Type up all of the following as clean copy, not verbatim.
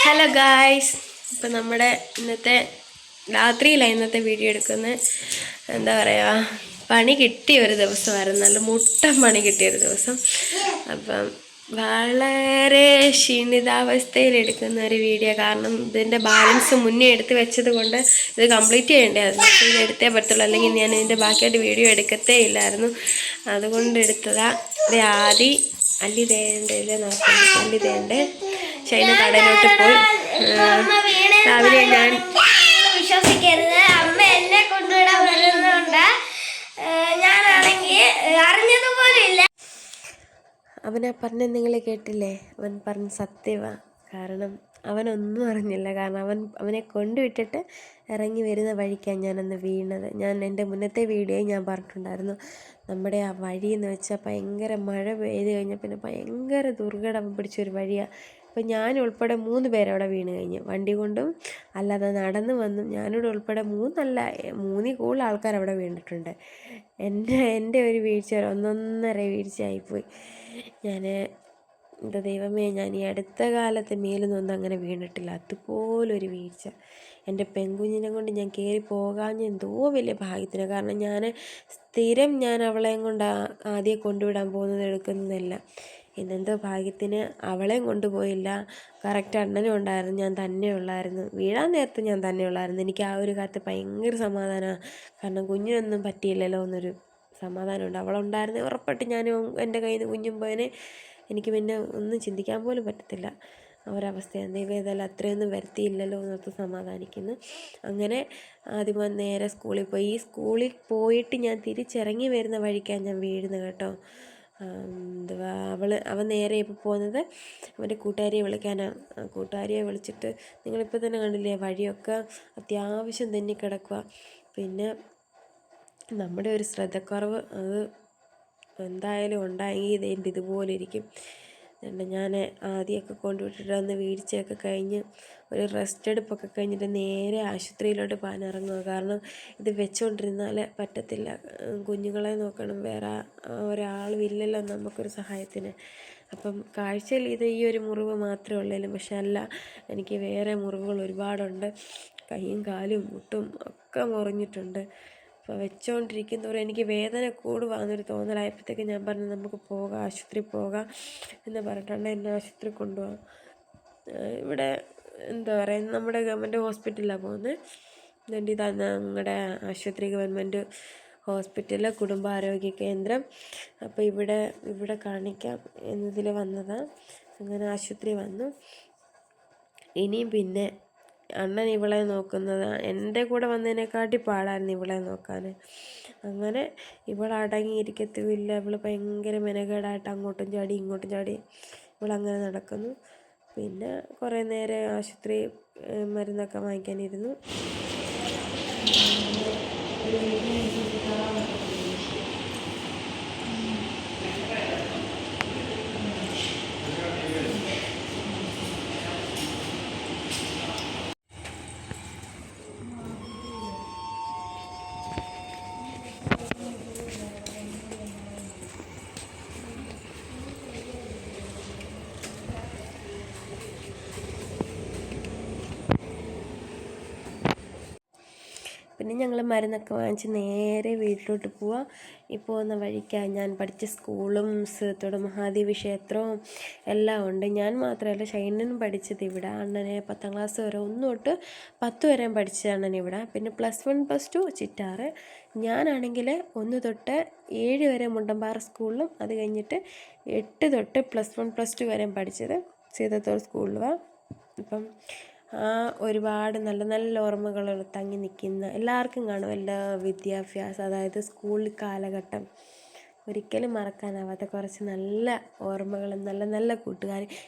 Hello guys, ഇപ്പം നമ്മുടെ ഇന്നത്തെ വീഡിയോ എടുക്കുന്നത് എന്താ പറയുക, പണി കിട്ടിയ ഒരു ദിവസമായിരുന്നു. നല്ല മുട്ടൻ പണി കിട്ടിയൊരു ദിവസം. അപ്പം വളരെ ക്ഷീണിതാവസ്ഥയിൽ എടുക്കുന്ന ഒരു വീഡിയോ. കാരണം ഇതിൻ്റെ ബാലൻസ് മുന്നേ എടുത്ത് വെച്ചത് കൊണ്ട് ഇത് കംപ്ലീറ്റ് ചെയ്യേണ്ടതായിരുന്നു. ഇത് എടുത്തേ പറ്റുള്ളൂ, അല്ലെങ്കിൽ ഞാൻ ഇതിൻ്റെ ബാക്കിയായിട്ട് വീഡിയോ എടുക്കത്തേ ഇല്ലായിരുന്നു. അതുകൊണ്ട് എടുത്തതാ. ഇത് ആദ്യം അല്ലി തേണ്ട ഷൈന കടയിലോട്ട് പോയി. രാവിലെ ഞാൻ വിശ്വസിക്കരുത്, അമ്മ എന്നെ കൊണ്ടുവിടാൻ വരുന്നുണ്ട്. ഞാനാണെങ്കിൽ അറിഞ്ഞതുപോലെ ഇല്ല. അവനെ പറഞ്ഞ നിങ്ങൾ കേട്ടില്ലേ? അവൻ പറഞ്ഞ സത്യമാണ്. കാരണം അവനൊന്നും അറിഞ്ഞില്ല. കാരണം അവനെ കൊണ്ടുവിട്ടിട്ട് ഇറങ്ങി വരുന്ന വഴിക്കാണ് ഞാനന്ന് വീണത്. ഞാൻ എൻ്റെ മുന്നത്തെ വീഡിയോയിൽ ഞാൻ പറഞ്ഞിട്ടുണ്ടായിരുന്നു, നമ്മുടെ ആ വഴി എന്ന് വെച്ചാൽ ഭയങ്കര മഴ പെയ്ത് കഴിഞ്ഞാൽ പിന്നെ ഭയങ്കര ദുർഘടം പിടിച്ചൊരു വഴിയാണ്. അപ്പം ഞാനുൾപ്പെടെ 3 പേരവിടെ വീണ് കഴിഞ്ഞു. വണ്ടി കൊണ്ടും അല്ലാതെ നടന്ന് വന്നും ഞാനിവിടെ ഉൾപ്പെടെ 3 കൂടുതൽ ആൾക്കാർ അവിടെ വീണിട്ടുണ്ട്. എൻ്റെ ഒരു വീഴ്ച, ഒന്നൊന്നര വീഴ്ചയായിപ്പോയി. ഞാൻ എന്താ ദൈവമേ, ഞാൻ ഈ അടുത്ത കാലത്ത് മേലൊന്നും അങ്ങനെ വീണിട്ടില്ല. അതുപോലൊരു വീഴ്ച. എൻ്റെ പെൺകുഞ്ഞിനെ കൊണ്ട് ഞാൻ കയറി പോകാഞ്ഞ എന്തോ വലിയ ഭാഗ്യത്തിന്. കാരണം ഞാൻ അവളെയും കൊണ്ട് ആദ്യം കൊണ്ടുവിടാൻ പോകുന്നത് എടുക്കുന്നതല്ല. ഇന്നെന്തോ ഭാഗ്യത്തിന് അവളെയും കൊണ്ടുപോയില്ല. കറക്റ്റ് അണ്ണനും ഉണ്ടായിരുന്നു, ഞാൻ തന്നെ ഉള്ളായിരുന്നു. വീഴാൻ നേരത്ത് ഞാൻ തന്നെ ഉള്ളായിരുന്നു. എനിക്ക് ആ ഒരു കാര്യത്തിൽ ഭയങ്കര സമാധാനമാണ്. കാരണം കുഞ്ഞിനൊന്നും പറ്റിയില്ലല്ലോ എന്നൊരു സമാധാനമുണ്ട്. അവളുണ്ടായിരുന്നെ ഉറപ്പായിട്ട് ഞാനും എൻ്റെ കയ്യിൽ നിന്ന് കുഞ്ഞും പോയതിനെ. എനിക്ക് പിന്നെ ഒന്നും ചിന്തിക്കാൻ പോലും പറ്റത്തില്ല ഒരവസ്ഥയാണ്. ദൈവം ഏതായാലും അത്രയൊന്നും വരുത്തിയില്ലല്ലോ എന്നൊക്കെ സമാധാനിക്കുന്നു. അങ്ങനെ ആദ്യം നേരെ സ്കൂളിൽ പോയി. ഈ സ്കൂളിൽ പോയിട്ട് ഞാൻ തിരിച്ചിറങ്ങി വരുന്ന വഴിക്കാണ് ഞാൻ വീഴുന്നത് കേട്ടോ. അവൻ നേരെ ഇപ്പോൾ പോകുന്നത് അവൻ്റെ കൂട്ടുകാരിയെ വിളിക്കാനാണ്. കൂട്ടുകാരിയെ വിളിച്ചിട്ട് നിങ്ങളിപ്പോൾ തന്നെ കണ്ടില്ലേ, വഴിയൊക്കെ അത്യാവശ്യം തന്നെ കിടക്കുക. പിന്നെ നമ്മുടെ ഒരു ശ്രദ്ധക്കുറവ് അത് എന്തായാലും ഉണ്ടായെങ്കിൽ ഇതുപോലെ ഇരിക്കും. ഞാൻ ആദ്യമൊക്കെ കൊണ്ടുവിട്ടിട്ട് വന്ന് വീഴ്ചയൊക്കെ കഴിഞ്ഞ് ഒരു റെസ്റ്റ് എടുപ്പൊക്കെ കഴിഞ്ഞിട്ട് നേരെ ആശുപത്രിയിലോട്ട് പോകാൻ ഇറങ്ങുക. കാരണം ഇത് വെച്ചുകൊണ്ടിരുന്നാൽ പറ്റത്തില്ല. കുഞ്ഞുങ്ങളെ നോക്കണം, വേറെ ഒരാളും ഇല്ലല്ലോ നമുക്കൊരു സഹായത്തിന്. അപ്പം കാഴ്ചയിൽ ഈ ഒരു മുറിവ് മാത്രമേ ഉള്ളൂ, പക്ഷെ അല്ല, എനിക്ക് വേറെ മുറിവുകൾ ഒരുപാടുണ്ട്. കൈയും കാലും മുട്ടും ഒക്കെ മുറിഞ്ഞിട്ടുണ്ട്. അപ്പോൾ വെച്ചുകൊണ്ടിരിക്കുന്നവരെ എനിക്ക് വേദന കൂടുവാന്നൊരു തോന്നലായപ്പോഴത്തേക്ക് ഞാൻ പറഞ്ഞു, നമുക്ക് പോകാം, ആശുപത്രി പോകാം എന്ന് പറഞ്ഞിട്ടുണ്ട്. എന്നെ ആശുപത്രി കൊണ്ടുപോകാം. ഇവിടെ എന്താ പറയുക, നമ്മുടെ ഗവൺമെൻറ് ഹോസ്പിറ്റലിലാണ് പോകുന്നത്. എന്നിട്ട് ഇതാണ് ഞങ്ങളുടെ ആശുപത്രി, ഗവൺമെൻറ് ഹോസ്പിറ്റലിലെ കുടുംബാരോഗ്യ കേന്ദ്രം. അപ്പോൾ ഇവിടെ കാണിക്കാം എന്നതിൽ വന്നതാണ്. അങ്ങനെ ആശുപത്രി വന്നു. ഇനിയും പിന്നെ അണ്ണൻ ഇവളെ നോക്കുന്നത് എൻ്റെ കൂടെ വന്നതിനെക്കാട്ടി പാടായിരുന്നു ഇവളെ നോക്കാൻ. അങ്ങനെ ഇവളടങ്ങിയിരിക്കത്തുമില്ല. ഇവൾ ഭയങ്കര മെനകേടായിട്ട് അങ്ങോട്ടും ചാടി ഇങ്ങോട്ടും ചാടി ഇവളങ്ങനെ നടക്കുന്നു. പിന്നെ കുറേ നേരം ആശുപത്രി മരുന്നൊക്കെ വാങ്ങിക്കാനിരുന്നു. പിന്നെ ഞങ്ങൾ മരുന്നൊക്കെ വാങ്ങിച്ച് നേരെ വീട്ടിലോട്ട് പോവാം. ഈ പോകുന്ന വഴിക്കാണ് ഞാൻ പഠിച്ച സ്കൂളും മഹാദേവി ക്ഷേത്രവും എല്ലാം ഉണ്ട്. ഞാൻ മാത്രമല്ല, ഷൈനനും പഠിച്ചത് ഇവിടെ. അണ്ണനെ 10ാം ക്ലാസ് വരെ, 1 തൊട്ട് 10 വരെയും പഠിച്ചത് അണ്ണൻ ഇവിടെ. പിന്നെ +1 +2 ചിറ്റാറ്. ഞാനാണെങ്കിൽ 1 തൊട്ട് 7 വരെ മുണ്ടമ്പാറ സ്കൂളിലും, അത് കഴിഞ്ഞിട്ട് 8 തൊട്ട് +1 +2 വരെയും പഠിച്ചത് സീതത്തോൾ സ്കൂളിലാണ്. അപ്പം ഒരുപാട് നല്ല നല്ല ഓർമ്മകൾ തങ്ങി നിൽക്കുന്ന എല്ലാവർക്കും കാണും. എല്ലാ വിദ്യാഭ്യാസം, അതായത് സ്കൂൾ കാലഘട്ടം ഒരിക്കലും മറക്കാനാവാത്ത കുറച്ച് നല്ല ഓർമ്മകളും നല്ല നല്ല കൂട്ടുകാർ.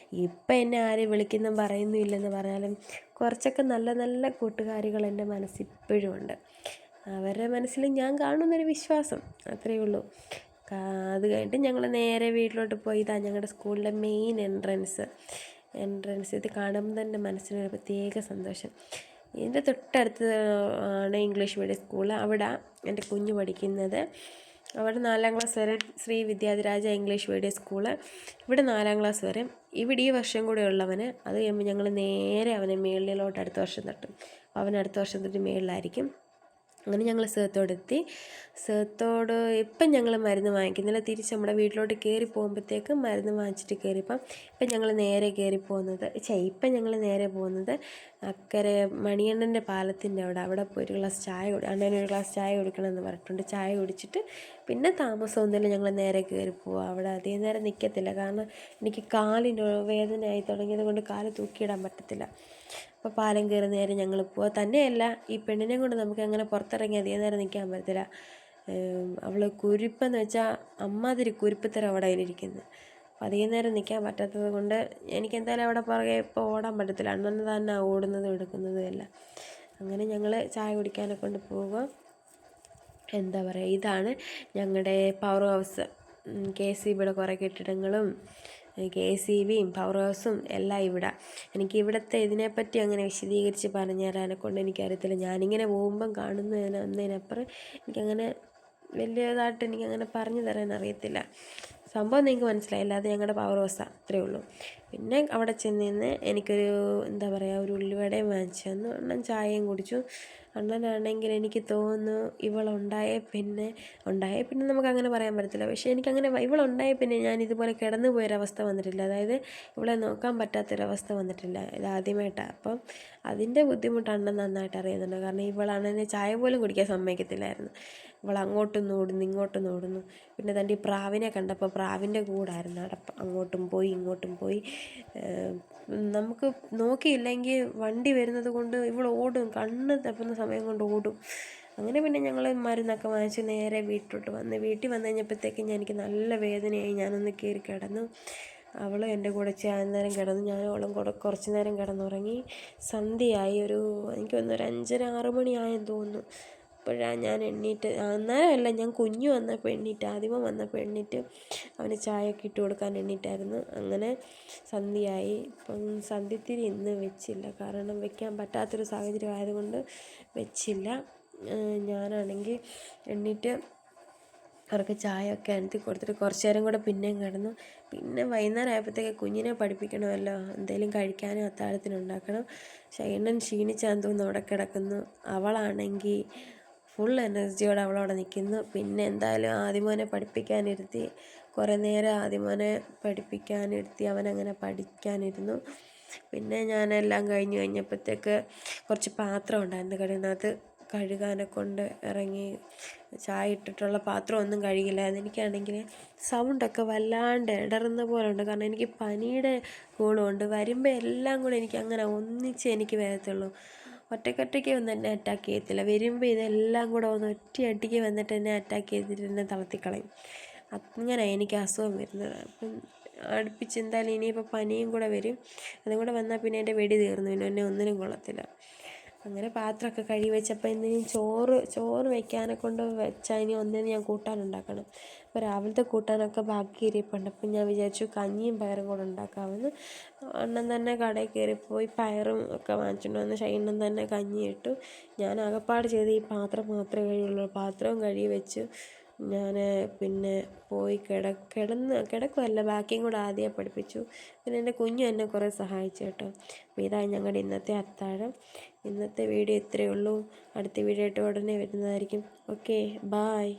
ഇപ്പം എന്നെ ആരും വിളിക്കുന്ന പറയുന്നില്ലെന്ന് പറഞ്ഞാലും കുറച്ചൊക്കെ നല്ല നല്ല കൂട്ടുകാരികൾ എൻ്റെ മനസ്സിപ്പോഴും ഉണ്ട്. അവരുടെ മനസ്സിൽ ഞാൻ കാണുന്നൊരു വിശ്വാസം, അത്രയേ ഉള്ളൂ. അത് കഴിഞ്ഞിട്ട് ഞങ്ങൾ നേരെ വീട്ടിലോട്ട് പോയി. ഇതാ ഞങ്ങളുടെ സ്കൂളിലെ മെയിൻ എൻട്രൻസ്. ഇത് കാണുമ്പോൾ തന്നെ മനസ്സിനൊരു പ്രത്യേക സന്തോഷം. ഇതിൻ്റെ തൊട്ടടുത്ത് ആണ് ഇംഗ്ലീഷ് മീഡിയം സ്കൂൾ. അവിടെ എൻ്റെ കുഞ്ഞ് പഠിക്കുന്നത്. അവിടെ 4ാം ക്ലാസ് വരെ Shri Vidyadhiraja English medium school. ഇവിടെ 4ാം ക്ലാസ് വരെ. ഇവിടെ ഈ വർഷം കൂടെ ഉള്ളവന്, അത് കഴിയുമ്പോൾ ഞങ്ങൾ നേരെ അവനെ മേളിലോട്ട് അടുത്ത വർഷം തട്ടും. അവൻ അടുത്ത വർഷം തൊട്ട് മേളിലായിരിക്കും. അങ്ങനെ ഞങ്ങൾ സേത്തോടെത്തി. സേത്തോട് ഇപ്പം ഞങ്ങൾ മരുന്ന് വാങ്ങിക്കുന്നില്ല. തിരിച്ച് നമ്മുടെ വീട്ടിലോട്ട് കയറി പോകുമ്പോഴത്തേക്കും മരുന്ന് വാങ്ങിച്ചിട്ട് കയറിയപ്പം ഇപ്പം ഞങ്ങൾ നേരെ പോകുന്നത് അക്കരെ മണിയണ്ണൻ്റെ പാലത്തിൻ്റെ അവിടെ പോയി ഒരു ഗ്ലാസ് ചായ അണ്ണന് ഒരു ഗ്ലാസ് ചായ കുടിക്കണമെന്ന് പറഞ്ഞിട്ടുണ്ട്. ചായ കുടിച്ചിട്ട് പിന്നെ താമസമൊന്നുമില്ല, ഞങ്ങൾ നേരെ കയറി പോവുക. അവിടെ അധികം നേരം നിൽക്കത്തില്ല, കാരണം എനിക്ക് കാലിന് വേദനയായി തുടങ്ങിയത് കൊണ്ട് കാല് തൂക്കിയിടാൻ പറ്റത്തില്ല. അപ്പോൾ പാലം കയറി നേരെ ഞങ്ങൾ പോവുക. തന്നെയല്ല, ഈ പെണ്ണിനെ കൊണ്ട് നമുക്ക് അങ്ങനെ പുറത്തിറങ്ങി അധികം നേരം നിൽക്കാൻ പറ്റത്തില്ല. അവൾ കുരുപ്പെന്ന് വെച്ചാൽ അമ്മാതിരി കുരുപ്പത്തരം അവിടെ ഇരിക്കുന്നത്. അപ്പോൾ അധികം നേരം നിൽക്കാൻ പറ്റാത്തത് കൊണ്ട് എനിക്ക് എന്തായാലും അവിടെ പുറകെ ഇപ്പോൾ ഓടാൻ പറ്റത്തില്ല. അണ്ണന് തന്നെ ഓടുന്നതും എടുക്കുന്നതും എല്ലാം. അങ്ങനെ ഞങ്ങൾ ചായ കുടിക്കാനൊക്കെ കൊണ്ട് പോവുക. എന്താ പറയുക, ഇതാണ് ഞങ്ങളുടെ പവർ ഹൗസ്. KCBയുടെ കുറേ കെട്ടിടങ്ങളും KCBയും പവർ ഹൗസും എല്ലാം ഇവിടെ. എനിക്ക് ഇവിടുത്തെ ഇതിനെപ്പറ്റി അങ്ങനെ വിശദീകരിച്ച് പറഞ്ഞു തരാനെക്കൊണ്ട് എനിക്കറിയത്തില്ല. ഞാനിങ്ങനെ പോകുമ്പം കാണുന്നതിനപ്പുറം എനിക്കങ്ങനെ വലിയതായിട്ട് എനിക്കങ്ങനെ പറഞ്ഞു തരാൻ അറിയത്തില്ല. സംഭവം നിങ്ങൾക്ക് മനസ്സിലായില്ല, അത് ഞങ്ങളുടെ പവർ ഹൗസാണ്, അത്രയേ ഉള്ളൂ. പിന്നെ അവിടെ ചെന്ന് നിന്ന് എനിക്കൊരു എന്താ പറയുക, ഒരു ഉള്ളിവടയും വാങ്ങിച്ചു തന്നു. അണ്ണൻ ചായയും കുടിച്ചു. അണ്ണനാണെങ്കിൽ എനിക്ക് തോന്നുന്നു ഇവളുണ്ടായ പിന്നെ നമുക്ക് അങ്ങനെ പറയാൻ പറ്റത്തില്ല. പക്ഷേ എനിക്കങ്ങനെ ഇവളുണ്ടായ പിന്നെ ഞാൻ ഇതുപോലെ കിടന്നു പോയൊരവസ്ഥ വന്നിട്ടില്ല. അതായത് ഇവളെ നോക്കാൻ പറ്റാത്തൊരവസ്ഥ വന്നിട്ടില്ല. ഇതാദ്യമായിട്ടാണ്. അപ്പം അതിൻ്റെ ബുദ്ധിമുട്ട് അണ്ണൻ നന്നായിട്ട് അറിയുന്നുണ്ട്. കാരണം ഇവളണ്ണനെ ചായ പോലും കുടിക്കാൻ സമ്മതിക്കത്തില്ലായിരുന്നു. ഇവൾ അങ്ങോട്ടും ഓടുന്നു ഇങ്ങോട്ടും ഓടുന്നു. പിന്നെ തൻ്റെ ഈ പ്രാവിനെ കണ്ടപ്പോൾ പ്രാവിൻ്റെ കൂടായിരുന്നു അടപ്പം. അങ്ങോട്ടും പോയി ഇങ്ങോട്ടും പോയി. നമുക്ക് നോക്കിയില്ലെങ്കിൽ വണ്ടി വരുന്നത് കൊണ്ട് ഇവൾ ഓടും, കണ്ണ് തപ്പുന്ന സമയം കൊണ്ട് ഓടും. അങ്ങനെ പിന്നെ ഞങ്ങൾ മരുന്നൊക്കെ വാങ്ങിച്ച് നേരെ വീട്ടിലോട്ട് വീട്ടിൽ വന്നു കഴിഞ്ഞപ്പോഴത്തേക്കും എനിക്ക് നല്ല വേദനയായി. ഞാനൊന്ന് കയറി കിടന്നു. അവൾ എൻ്റെ കൂടെ നേരം കിടന്നു. ഞാനും അവളും കൂടെ കുറച്ച് നേരം കിടന്നുറങ്ങി. സന്ധ്യയായി. എനിക്കൊന്നൊരു 5:30-6 മണിയായെന്ന് തോന്നുന്നു. അപ്പോഴാണ് ഞാൻ എണ്ണീറ്റ്. അന്നേരമല്ല, ഞാൻ കുഞ്ഞു വന്നപ്പോൾ എണ്ണീറ്റ്. ആദ്യമേ വന്നപ്പോൾ എണ്ണീറ്റ് അവന് ചായയൊക്കെ ഇട്ട് കൊടുക്കാൻ എണ്ണീറ്റായിരുന്നു. അങ്ങനെ സന്ധ്യയായി. ഇപ്പം സന്ധ്യത്തിരി ഇന്ന് വെച്ചില്ല, കാരണം വെക്കാൻ പറ്റാത്തൊരു സാഹചര്യം ആയതുകൊണ്ട് വെച്ചില്ല. ഞാനാണെങ്കിൽ എണ്ണീറ്റ് അവർക്ക് ചായയൊക്കെ അനത്തി കൊടുത്തിട്ട് കുറച്ച് നേരം കൂടെ പിന്നെയും കിടന്നു. പിന്നെ വൈകുന്നേരം ആയപ്പോഴത്തേക്ക് കുഞ്ഞിനെ പഠിപ്പിക്കണമല്ലോ, എന്തെങ്കിലും കഴിക്കാനും അത്താഴത്തിനുണ്ടാക്കണം. ഷൈനൻ ക്ഷീണിച്ചാന്ന് തോന്നുന്നു അവിടെ കിടക്കുന്നു. അവളാണെങ്കിൽ ഫുൾ എനർജിയോടെ അവളവിടെ നിൽക്കുന്നു. പിന്നെ എന്തായാലും ആദിമോനെ പഠിപ്പിക്കാനിരുത്തി. കുറേ നേരം ആദിമോനെ പഠിപ്പിക്കാനിരുത്തി. അവനങ്ങനെ പഠിക്കാനിരുന്നു. പിന്നെ ഞാനെല്ലാം കഴിഞ്ഞപ്പോഴത്തേക്ക് കുറച്ച് പാത്രം ഉണ്ടായിരുന്നു കടയിനകത്ത്, കഴുകാനെ കൊണ്ട് ഇറങ്ങി. ചായ ഇട്ടിട്ടുള്ള പാത്രം ഒന്നും കഴുകില്ലായിരുന്നു. എനിക്കാണെങ്കിൽ സൗണ്ടൊക്കെ വല്ലാണ്ട് ഇടറുന്ന പോലെ ഉണ്ട്, കാരണം എനിക്ക് പനിയുടെ ഗുണമുണ്ട്. വരുമ്പോൾ എല്ലാം കൂടെ എനിക്ക് അങ്ങനെ ഒന്നിച്ച് എനിക്ക് വരത്തുള്ളൂ. ഒറ്റയ്ക്ക് ഒന്നും എന്നെ അറ്റാക്ക് ചെയ്യത്തില്ല. വരുമ്പോൾ ഇതെല്ലാം കൂടെ ഒന്ന് ഒറ്റയടിക്ക് വന്നിട്ട് എന്നെ അറ്റാക്ക് ചെയ്തിട്ട് എന്നെ തളർത്തിക്കളയും. അങ്ങനെ എനിക്ക് അസുഖം വരുന്നത്. അപ്പം അടുപ്പിച്ച് എന്തായാലും ഇനിയിപ്പോൾ പനിയും കൂടെ വരും. അതും കൂടെ വന്നാൽ പിന്നെ എൻ്റെ വെടി തീർന്നു, പിന്നെ എന്നെ ഒന്നിനും കൊള്ളത്തില്ല. അങ്ങനെ പാത്രമൊക്കെ കഴുകി വെച്ചപ്പോൾ ഇനി ചോറ് വയ്ക്കാനെ കൊണ്ട് വെച്ചാൽ ഇനി ഒന്നിനും ഞാൻ കൂട്ടാനുണ്ടാക്കണം. അപ്പോൾ രാവിലത്തെ കൂട്ടാനൊക്കെ ബാക്കി ഇരിപ്പുണ്ട്. അപ്പം ഞാൻ വിചാരിച്ചു കഞ്ഞിയും പയറും കൂടെ ഉണ്ടാക്കാമെന്ന്. അണ്ണൻ തന്നെ കടയിൽ കയറിപ്പോയി പയറും ഒക്കെ വാങ്ങിച്ചിട്ട് വന്ന് ഷൈനൻ തന്നെ കഞ്ഞി ഇട്ടു. ഞാൻ ആകപ്പാട് ചെയ്ത് ഈ പാത്രം മാത്രമേ കഴിയുള്ളൂ. പാത്രവും കഴുകി വെച്ചു. ഞാൻ പിന്നെ പോയി കിടക്കുമല്ല, ബാക്കിയും കൂടെ ആദ്യം പഠിപ്പിച്ചു. പിന്നെ എൻ്റെ കുഞ്ഞു എന്നെ കുറേ സഹായിച്ചു കേട്ടോ. അപ്പോൾ ഇതാണ് ഞങ്ങളുടെ ഇന്നത്തെ അത്താഴം. ഇന്നത്തെ വീഡിയോ ഇത്രയേ ഉള്ളൂ. അടുത്ത വീഡിയോ ആയിട്ട് ഉടനെ വരുന്നതായിരിക്കും. Okay, bye.